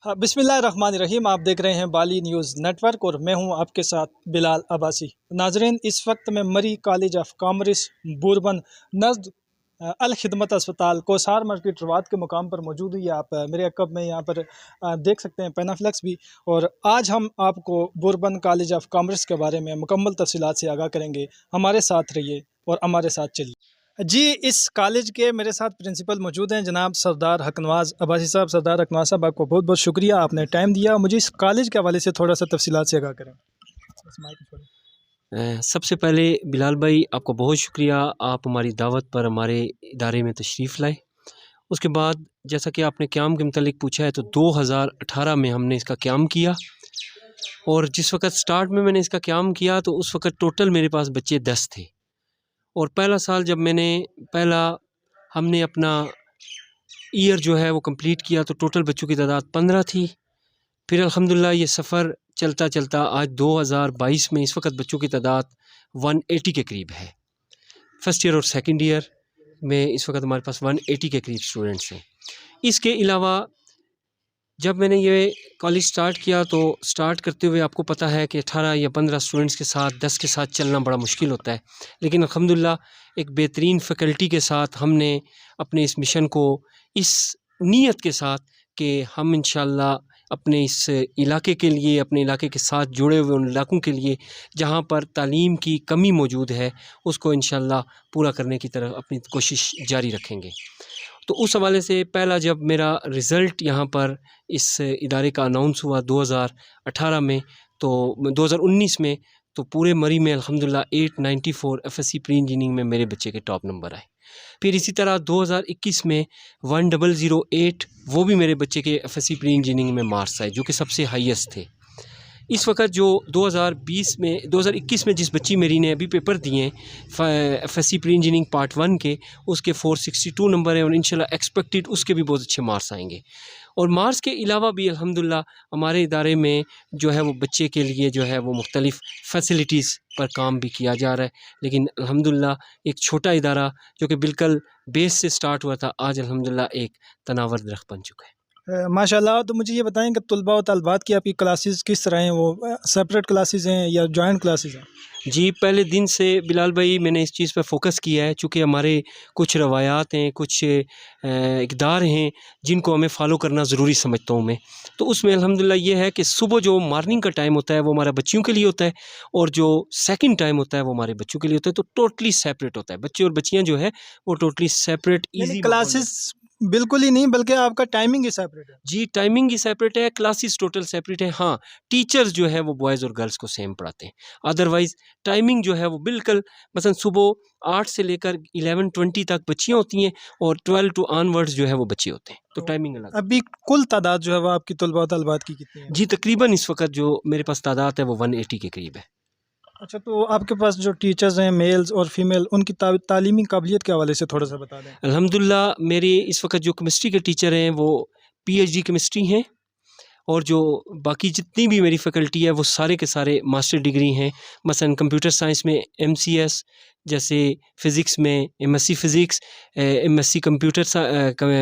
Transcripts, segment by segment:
हाँ, बिस्मिल्लाहिर्रहमानिर्रहीम। आप देख रहे हैं बाली न्यूज़ नेटवर्क और मैं हूं आपके साथ बिलाल अब्बासी। नाजरीन, इस वक्त मैं मरी कॉलेज ऑफ कॉमर्स बूरबन नज़द अल खिदमत अस्पताल कोसार मार्केट रवात के मुकाम पर मौजूद हुई। आप मेरे अकब में यहाँ पर देख सकते हैं पेनाफ्लेक्स भी। और आज हम आपको बूरबन कॉलेज ऑफ कॉमर्स के बारे में मुकम्मल तफसीलात से आगाह करेंगे। हमारे साथ रहिए और हमारे साथ चलिए जी। इस कॉलेज के मेरे साथ प्रिंसिपल मौजूद हैं जनाब सरदार हकनवाज अब्बासी साहब। सरदार हकनवाज साहब, आपको बहुत बहुत शुक्रिया, आपने टाइम दिया। मुझे इस कॉलेज के हवाले से थोड़ा सा तफसीलात से आगाह करें। सबसे पहले बिलाल भाई, आपका बहुत शुक्रिया, आप हमारी दावत पर हमारे इदारे में तशरीफ़ लाए। उसके बाद जैसा कि आपने क़याम के मतलब पूछा है, तो 2018 में हमने इसका क़याम किया। और जिस वक़्त स्टार्ट में मैंने इसका क़याम किया तो उस वक़्त टोटल मेरे पास बच्चे 10 थे। और पहला साल जब हमने अपना ईयर जो है वो कंप्लीट किया तो टोटल बच्चों की तादाद 15 थी। फिर अल्हम्दुलिल्लाह ये सफ़र चलता चलता आज 2022 में इस वक्त बच्चों की तादाद 180 के करीब है। फ़र्स्ट ईयर और सेकंड ईयर में इस वक्त हमारे पास 180 के करीब स्टूडेंट्स हैं। इसके अलावा जब मैंने ये कॉलेज स्टार्ट किया तो स्टार्ट करते हुए आपको पता है कि 18 या 15 स्टूडेंट्स के साथ 10 के साथ चलना बड़ा मुश्किल होता है। लेकिन अल्हम्दुलिल्लाह एक बेहतरीन फ़ैकल्टी के साथ हमने अपने इस मिशन को इस नीयत के साथ कि हम इंशाअल्लाह अपने इस इलाके के लिए, अपने इलाके के साथ जुड़े हुए उन इलाकों के लिए जहाँ पर तालीम की कमी मौजूद है, उसको इंशाअल्लाह पूरा करने की तरफ अपनी कोशिश जारी रखेंगे। तो उस हवाले से पहला जब मेरा रिज़ल्ट यहाँ पर इस इदारे का अनाउंस हुआ 2018 में, तो 2019 में, तो पूरे मरी में अल्हम्दुलिल्लाह 894 एफएससी प्री इंजीनियरिंग में मेरे बच्चे के टॉप नंबर आए। फिर इसी तरह 2021 में 1008 वो भी मेरे बच्चे के एफएससी प्री इंजीनियरिंग में मार्क्स आए, जो कि सबसे हाईएस्ट थे। इस वक्त जो 2021 में जिस बच्ची मेरी ने अभी पेपर दिए एफएससी प्री इंजीनियरिंग पार्ट 1 के, उसके 462 नंबर हैं और इंशाल्लाह एक्सपेक्टेड उसके भी बहुत अच्छे मार्क्स आएंगे। और मार्क्स के अलावा भी अल्हम्दुलिल्लाह हमारे इदारे में जो है वो बच्चे के लिए जो है वो मुख्तलिफ़ फैसिलिटीज़ पर काम भी किया जा रहा है। लेकिन अल्हम्दुलिल्लाह एक छोटा इदारा जो कि बिल्कुल बेस से स्टार्ट हुआ था, आज अल्हम्दुलिल्लाह एक तनावर दरख्त बन चुका है। माशाल्लाह। तो मुझे ये बताएं कि तलबा व तलबात की आपकी क्लासेस किस तरह हैं? वो सेपरेट क्लासेस हैं या जॉइंट क्लासेस हैं? जी, पहले दिन से बिलाल भाई मैंने इस चीज़ पर फ़ोकस किया है, चूँकि हमारे कुछ रवायात हैं, कुछ इक़दार हैं जिनको हमें फ़ॉलो करना ज़रूरी समझता हूँ मैं। तो उसमें अल्हम्दुलिल्लाह ये है कि सुबह जो मॉर्निंग का टाइम होता है वो हमारा बच्चियों के लिए होता है, और जो सेकंड टाइम होता है वो हमारे बच्चों के लिए होता है। तो टोटली सेपरेट होता है, बच्चे और बच्चियाँ जो है वो टोटली सेपरेट ईज़ी क्लासेस बिल्कुल ही नहीं, बल्कि आपका टाइमिंग ही सेपरेट है। जी, टाइमिंग ही सेपरेट है, क्लासेस टोटल सेपरेट है। हाँ, टीचर्स जो है वो बॉयज़ और गर्ल्स को सेम पढ़ाते हैं। अदरवाइज़ टाइमिंग जो है वो बिल्कुल मसलन सुबह 8 से लेकर 11:20 तक बच्चियाँ होती हैं और 12 टू ऑनवर्ड्स जो है वो बच्चे होते हैं। तो टाइमिंग अलग। अभी कुल तादाद जो है वो आपकी तलबा व तलबात की कितनी है? जी, तकरीबन इस वक़्त जो मेरे पास तादाद है वो 180 के करीब है। अच्छा, तो आपके पास जो टीचर्स हैं मेल्स और फीमेल, उनकी तालीमी काबिलियत के हवाले से थोड़ा सा बता दें। अल्हम्दुलिल्लाह मेरे इस वक़्त जो केमिस्ट्री के टीचर हैं वो पीएचडी केमिस्ट्री हैं, और जो बाकी जितनी भी मेरी फ़ैकल्टी है वो सारे के सारे मास्टर डिग्री हैं। मसलन कंप्यूटर साइंस में एमसीएस, जैसे फ़िज़िक्स में एमएससी फ़िज़िक्स, एमएससी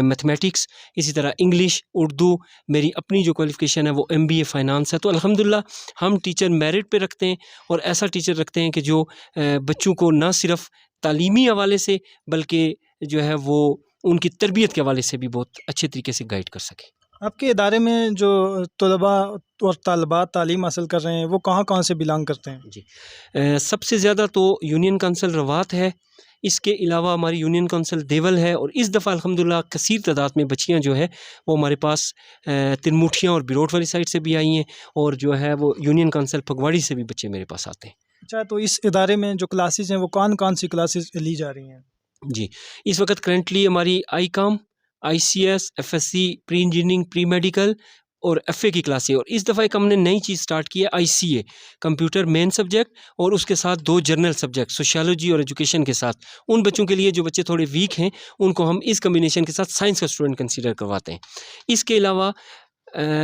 मैथमेटिक्स, इसी तरह इंग्लिश, उर्दू। मेरी अपनी जो क्वालिफ़िकेशन है वो एमबीए फ़ाइनेंस है। तो अल्हम्दुलिल्लाह हम टीचर मेरिट पे रखते हैं, और ऐसा टीचर रखते हैं कि जो बच्चों को ना सिर्फ़ तालीमी हवाले से बल्कि जो है वो उनकी तरबियत के हवाले से भी बहुत अच्छे तरीके से गाइड कर सके। आपके इदारे में जो तलबा और तालबात तालीम हासिल कर रहे हैं वो कहाँ-कहाँ से बिलॉन्ग करते हैं? जी, सबसे ज़्यादा तो यूनियन काउंसिल रवात है, इसके अलावा हमारी यूनियन काउंसिल देवल है, और इस दफ़ा अल्हम्दुलिल्लाह कसीर तादाद में बच्चियाँ जो है वो हमारे पास तिरमुठियाँ और बिरोट वाली साइड से भी आई हैं, और जो है वो यूनियन काउंसिल फगवाड़ी से भी बच्चे मेरे पास आते हैं। अच्छा, तो इस इदारे में जो क्लासेस हैं वो कौन-कौन सी क्लासेस ली जा रही हैं? जी, इस वक़्त करंटली हमारी Icom, ICS, FSc, pre engineering, pre medical और एफए की क्लासें, और इस दफ़ा एक हमने नई चीज़ स्टार्ट की है आईसीए, कंप्यूटर मेन सब्जेक्ट, और उसके साथ 2 जनरल सब्जेक्ट सोशियोलॉजी और एजुकेशन के साथ। उन बच्चों के लिए जो बच्चे थोड़े वीक हैं उनको हम इस कॉम्बिनेशन के साथ साइंस का स्टूडेंट कंसीडर करवाते हैं। इसके अलावा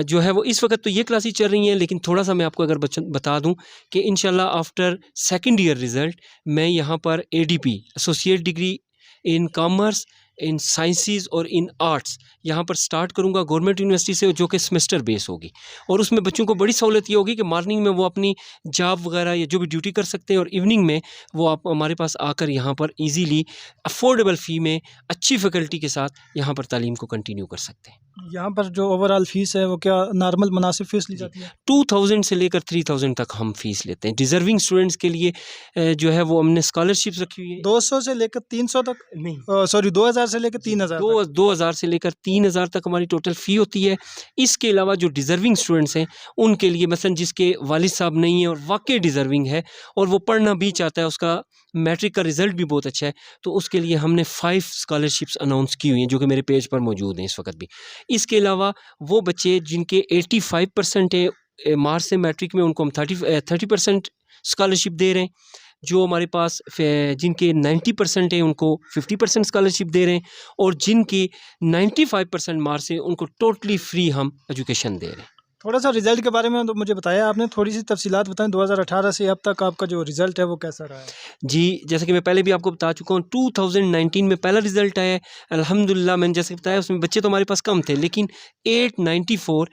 जो है वो इस वक्त तो ये क्लासेस चल रही हैं, लेकिन थोड़ा सा मैं आपको अगर बता दूं कि इंशाल्लाह आफ्टर सेकंड ईयर रिज़ल्ट मैं यहाँ पर ADP associate degree in commerce in sciences और इन आर्ट्स यहाँ पर स्टार्ट करूँगा गवर्नमेंट यूनिवर्सिटी से, जो कि सेमेस्टर बेस होगी। और उसमें बच्चों को बड़ी सहूलत ये होगी कि मॉर्निंग में वो अपनी जॉब वगैरह या जो भी ड्यूटी कर सकते हैं, और इवनिंग में वो आप हमारे पास आकर यहाँ पर ईजीली अफोर्डेबल फ़ी में अच्छी फैकल्टी के साथ यहाँ पर तालीम को कंटिन्यू कर सकते हैं। यहाँ पर जो ओवरऑल फीस है वो क्या नॉर्मल मुनासिब फीस ली जाती है? 2000 से लेकर 3000 तक हम फीस लेते हैं। डिज़र्विंग स्टूडेंट्स के लिए जो है वो हमने स्कॉलरशिप्स रखी हुई है। 200 से लेकर 300 तक, नहीं, सॉरी 2000 से लेकर 3000 तक। 2000 से लेकर 3000 तक हमारी टोटल फ़ी होती है। इसके अलावा जो डिज़र्विंग स्टूडेंट्स हैं उनके लिए, मसलन जिसके वालिद साहब नहीं है और वाकई डिज़र्विंग है और वो पढ़ना भी चाहता है, उसका मैट्रिक का रिज़ल्ट भी बहुत अच्छा है, तो उसके लिए हमने 5 स्कॉलरशिप्स अनाउंस की हुई हैं, जो कि मेरे पेज पर मौजूद हैं इस वक्त भी। इसके अलावा वो बच्चे जिनके 85% है मार्क्स से मैट्रिक में, उनको हम 30% स्कॉलरशिप दे रहे हैं। जो हमारे पास जिनके 90% है उनको 50% स्कॉलरशिप दे रहे हैं, और जिनकी 95% मार्क्स है उनको टोटली फ्री हम एजुकेशन दे रहे हैं। थोड़ा सा रिजल्ट के बारे में तो मुझे बताया आपने, थोड़ी सी तफसीलात बताएं। 2018 से अब तक आपका जो रिज़ल्ट है वो कैसा रहा है? जी, जैसे कि मैं पहले भी आपको बता चुका हूँ, 2019 में पहला रिज़ल्ट आया है। अल्हम्दुलिल्लाह, मैंने जैसे बताया उसमें बच्चे तो हमारे पास कम थे, लेकिन 894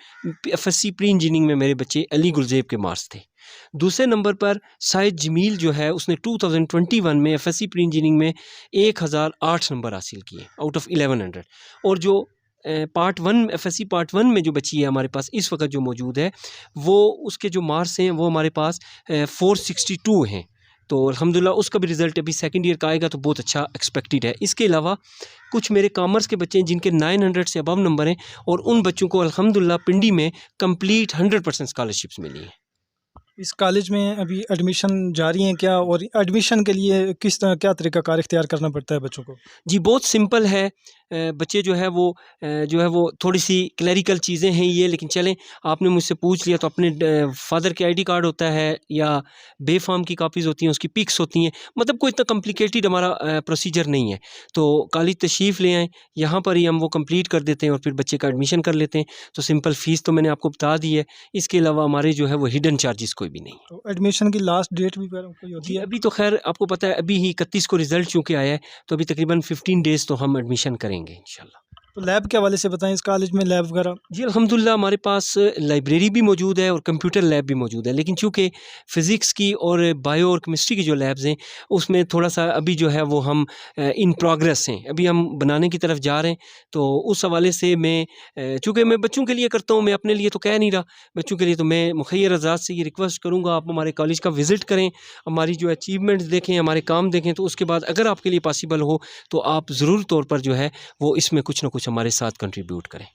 एफएससी प्री इंजीनियरिंग में मेरे बच्चे अली गुलज़ेब के मार्क्स थे। दूसरे नंबर पर साइद जमील जो है, उसने 2021 में एफएससी प्री इंजीनियरिंग में 1008 नंबर हासिल किए आउट ऑफ 1100। और जो पार्ट 1 एफएससी पार्ट 1 में जो बच्ची है हमारे पास इस वक्त जो मौजूद है, वो उसके जो मार्क्स हैं वो हमारे पास 462 हैं। तो अल्हम्दुलिल्लाह उसका भी रिज़ल्ट अभी सेकंड ईयर का आएगा, तो बहुत अच्छा एक्सपेक्टेड है। इसके अलावा कुछ मेरे कॉमर्स के बच्चे हैं जिनके 900 से अबव नंबर हैं, और उन बच्चों को अल्हम्दुलिल्लाह पिंडी में कंप्लीट 100% स्कॉलरशिप्स मिली हैं। इस कॉलेज में अभी एडमिशन जारी हैं क्या, और एडमिशन के लिए किस तरह क्या तरीक़ाकार इख्तियार करना पड़ता है बच्चों को? जी, बहुत सिंपल है। बच्चे जो है वो थोड़ी सी क्लैरिकल चीज़ें हैं ये, लेकिन चलें, आपने मुझसे पूछ लिया तो अपने फादर के आईडी कार्ड होता है या बे फॉर्म की कापीज़ होती हैं, उसकी पिक्स होती हैं, मतलब कोई इतना कॉम्प्लिकेटेड हमारा प्रोसीजर नहीं है। तो कॉलेज तशरीफ़ ले आएँ, यहाँ पर ही हम वो कंप्लीट कर देते हैं और फिर बच्चे का एडमिशन कर लेते हैं। तो सिंपल फ़ीस तो मैंने आपको बता दी है। इसके अलावा हमारे जो है वो हिडन चार्जेस कोई भी नहीं है। तो एडमिशन की लास्ट डेट भी कोई होती जी, है? अभी तो ख़ैर आपको पता है, अभी ही 31 को रिज़ल्ट चूँकि आया है, तो अभी तकरीबन 15 डेज़ तो हम एडमिशन करेंगे इंशाल्लाह। तो लैब के हवाले से बताएं, इस कॉलेज में लैब वगैरह? जी, अल्हम्दुलिल्लाह हमारे पास लाइब्रेरी भी मौजूद है और कंप्यूटर लैब भी मौजूद है, लेकिन चूँकि फ़िज़िक्स की और बायो और केमिस्ट्री की जो लैब्स हैं, उसमें थोड़ा-सा अभी जो है वो हम इन प्रोग्रेस हैं, अभी हम बनाने की तरफ जा रहे हैं। तो उस हवाले से मैं चूँकि मैं बच्चों के लिए करता हूँ, मैं अपने लिए तो कह नहीं रहा, बच्चों के लिए तो मैं मुखय्यर हज़रात से ये रिक्वेस्ट करूँगा, आप हमारे कॉलेज का विज़िट करें, हमारी जो अचीवमेंट्स देखें, हमारे काम देखें, तो उसके बाद अगर आपके लिए पॉसिबल हो, तो आप ज़रूर तौर पर जो है वो इसमें कुछ ना कुछ हमारे साथ कंट्रीब्यूट करें।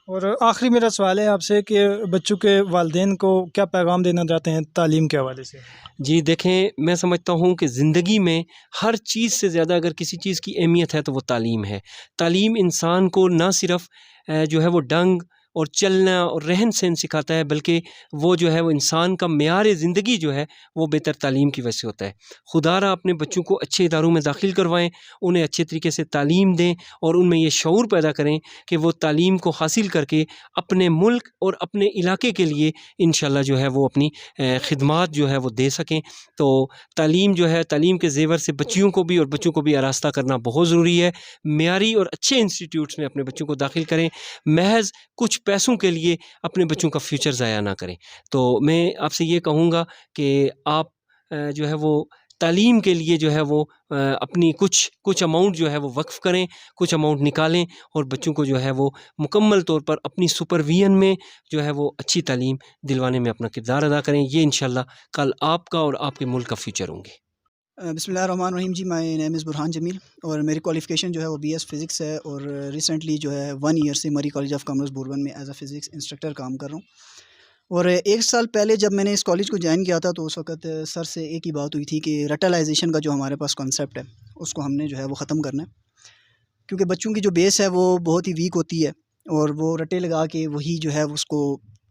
और आखिरी मेरा सवाल है आपसे कि बच्चों के वालिदैन को क्या पैगाम देना चाहते हैं तालीम के हवाले से? जी, देखें, मैं समझता हूँ कि ज़िंदगी में हर चीज़ से ज़्यादा अगर किसी चीज़ की अहमियत है तो वो तालीम है। तालीम इंसान को ना सिर्फ़ जो है वो ढंग और चलना और रहन-सहन सिखाता है, बल्कि वो जो है वो इंसान का मेयार ज़िंदगी जो है वो बेहतर तालीम की वजह से होता है। खुदारा अपने बच्चों को अच्छे इदारों में दाखिल करवाएँ, उन्हें अच्छे तरीके से तालीम दें और उनमें ये शऊर पैदा करें कि वो तालीम को हासिल करके अपने मुल्क और अपने इलाके के लिए इंशाल्लाह जो है वो अपनी खिदमात जो है वो दे सकें। तो तालीम जो है, तालीम के ज़ेवर से बच्चियों को भी और बच्चों को भी आरास्ता करना बहुत ज़रूरी है। मेयारी और अच्छे इंस्टीट्यूट्स में अपने बच्चों को दाखिल करें, महज़ कुछ पैसों के लिए अपने बच्चों का फ्यूचर ज़ाया ना करें। तो मैं आपसे ये कहूँगा कि आप जो है वो तालीम के लिए जो है वो अपनी कुछ अमाउंट जो है वो वक़्फ़ करें, कुछ अमाउंट निकालें और बच्चों को जो है वो मुकम्मल तौर पर अपनी सुपरविज़न में जो है वो अच्छी तालीम दिलवाने में अपना किरदार अदा करें। ये इंशाल्लाह कल आपका और आपके मुल्क का फ्यूचर होंगे। बिस्मिल्लाहिर्रहमानिर्रहीम जी, my name is Burhan Jamil और मेरी क्वालिफ़िकेशन जो है वो बीएस फ़िज़िक्स है और रिसेंटली जो है 1 ईयर से मरी कॉलेज ऑफ कॉमर्स बुरबन में एज़ अ फ़िज़िक्स इंस्ट्रक्टर काम कर रहा हूँ। और 1 साल पहले जब मैंने इस कॉलेज को जॉइन किया था तो उस वक़्त सर से एक ही बात हुई थी कि रटलाइजेशन का जो हमारे पास कॉन्सेप्ट है उसको हमने जो है वो ख़त्म करना है, क्योंकि बच्चों की जो बेस है वो बहुत ही वीक होती है और वो रटे लगा के वही जो है उसको,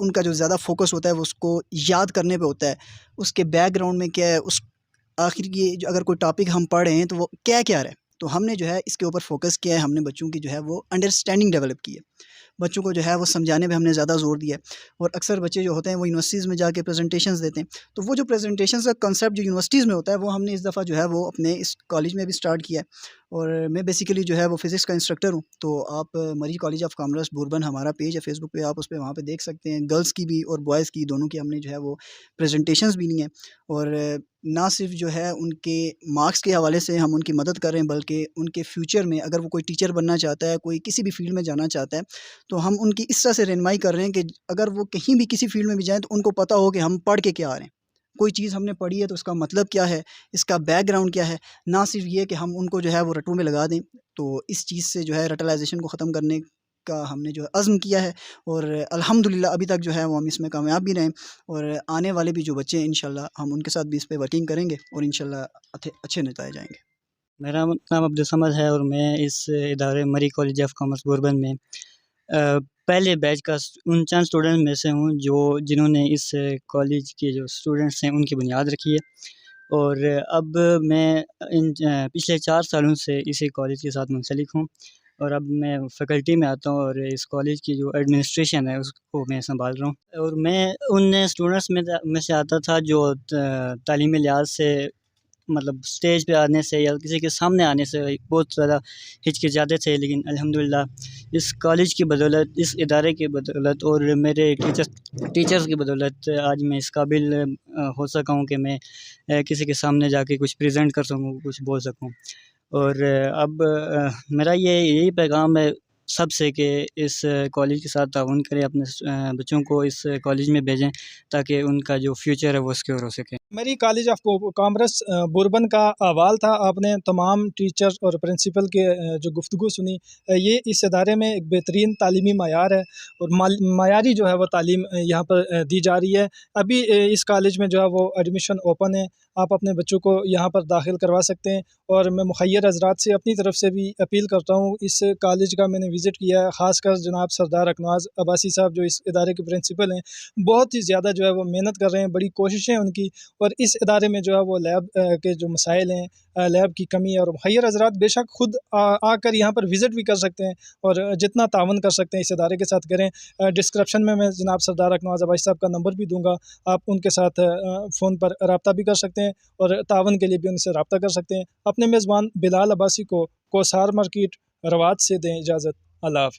उनका जो ज़्यादा फोकस होता है वो उसको याद करने पे होता है, उसके बैकग्राउंड में क्या है, उस आखिर ये जो अगर कोई टॉपिक हम पढ़ रहे हैं तो वो क्या रहा है। तो हमने जो है इसके ऊपर फोकस किया है, हमने बच्चों की जो है वो अंडरस्टैंडिंग डेवलप की है, बच्चों को जो है वो समझाने पे हमने ज़्यादा ज़ोर दिया है। और अक्सर बच्चे जो होते हैं वो यूनिवर्सिटीज़ में जाके प्रेजेंटेशंस देते हैं, तो वो जो प्रेजेंटेशंस का कंसेप्ट जो यूनिवर्सिटीज़ में होता है वो हमने इस दफ़ा जो है वो अपने इस कॉलेज में भी स्टार्ट किया है। और मैं बेसिकली जो है वो फ़िज़िक्स का इंस्ट्रक्टर हूँ। तो आप मरी कॉलेज ऑफ कॉमर्स बुरबन हमारा पेज है फ़ेसबुक पे, आप उस पे वहाँ पे देख सकते हैं। गर्ल्स की भी और बॉयज़ की दोनों की हमने जो है वो प्रेजेंटेशंस भी ली हैं। और ना सिर्फ जो है उनके मार्क्स के हवाले से हम उनकी मदद कर रहे हैं, बल्कि उनके फ्यूचर में अगर वो कोई टीचर बनना चाहता है, कोई किसी भी फील्ड में जाना चाहता है, तो हम उनकी इस तरह से रहनुमाई कर रहे हैं कि अगर वो कहीं भी किसी फील्ड में भी जाएँ तो उनको पता हो कि हम पढ़ के क्या आ रहे हैं। कोई चीज़ हमने पढ़ी है तो उसका मतलब क्या है, इसका बैकग्राउंड क्या है। ना सिर्फ ये कि हम उनको जो है वो रट्टू में लगा दें। तो इस चीज़ से जो है रटलाइज़ेशन को ख़त्म करने का हमने जो है अज़्म किया है, और अल्हम्दुलिल्लाह अभी तक जो है वो हम इसमें कामयाब भी रहे हैं। और आने वाले भी जो बच्चे हैं इंशाल्लाह हम उनके साथ भी इस पे वर्किंग करेंगे और इंशाल्लाह अच्छे नतीजे जाएँगे। मेरा नाम अब्दुल समद है और मैं इस इदारे मरी कॉलेज ऑफ कॉमर्स बुरबन में पहले बैच का उन चंद स्टूडेंट में से हूँ जो जिन्होंने इस कॉलेज के जो स्टूडेंट्स हैं उनकी बुनियाद रखी है। और अब मैं पिछले 4 सालों से इसी कॉलेज के साथ मुंसलिक हूँ और अब मैं फ़ैकल्टी में आता हूँ और इस कॉलेज की जो एडमिनिस्ट्रेशन है उसको मैं सँभाल रहा हूँ। और मैं उन स्टूडेंट्स में से आता था जो तालीमी लिहाज से मतलब स्टेज पे आने से या किसी के सामने आने से बहुत ज़्यादा हिचकिचाते थे, लेकिन अल्हम्दुलिल्लाह इस कॉलेज की बदौलत, इस इदारे की बदौलत और मेरे टीचर्स की बदौलत आज मैं इस काबिल हो सका हूँ कि मैं किसी के सामने जाके कुछ प्रेज़ेंट कर सकूँ, कुछ बोल सकूँ। और अब मेरा यही पैगाम है सबसे कि इस कॉलेज के साथ ताउन करें, अपने बच्चों को इस कॉलेज में भेजें ताकि उनका जो फ्यूचर है वो सिक्योर हो सके। मरी कॉलेज ऑफ कॉमर्स बुरबन का अहवाल था। आपने तमाम टीचर्स और प्रिंसिपल के जो गुफ्तगू सुनी। ये इस इदारे में एक बेहतरीन तालीमी मयार है और मयारी जो है वो तालीम यहाँ पर दी जा रही है। अभी इस कॉलेज में जो है वो एडमिशन ओपन है, आप अपने बच्चों को यहाँ पर दाखिल करवा सकते हैं। और मैं मुखय्यर हज़रात से अपनी तरफ से भी अपील करता हूँ, इस कॉलेज का मैंने विज़िट किया है, ख़ासकर जनाब सरदार अकनवाज़ अब्बासी साहब जो इस इदारे के प्रिंसिपल हैं, बहुत ही ज़्यादा जो है वो मेहनत कर रहे हैं, बड़ी कोशिशें हैं उनकी। और इस इदारे में जो है वो लैब के जो मसाइल हैं, लैब की कमी है, और मुखय्यर हज़रात बेशक खुद आकर यहाँ पर विज़िट भी कर सकते हैं और जितना तावन कर सकते हैं इस इदारे के साथ करें। डिस्क्रिप्शन में मैं जनाब सरदार अकनवाज़ अब्बासी साहब का नंबर भी दूँगा, आप उनके साथ फ़ोन पर रब्ता भी कर सकते हैं और तावन के लिए भी उनसे रब्ता कर सकते हैं। अपने मेज़बान बिलाल अब्बासी को कोसार मार्केट रवात से दें इजाज़त। अल्लाह हाफ़िज़।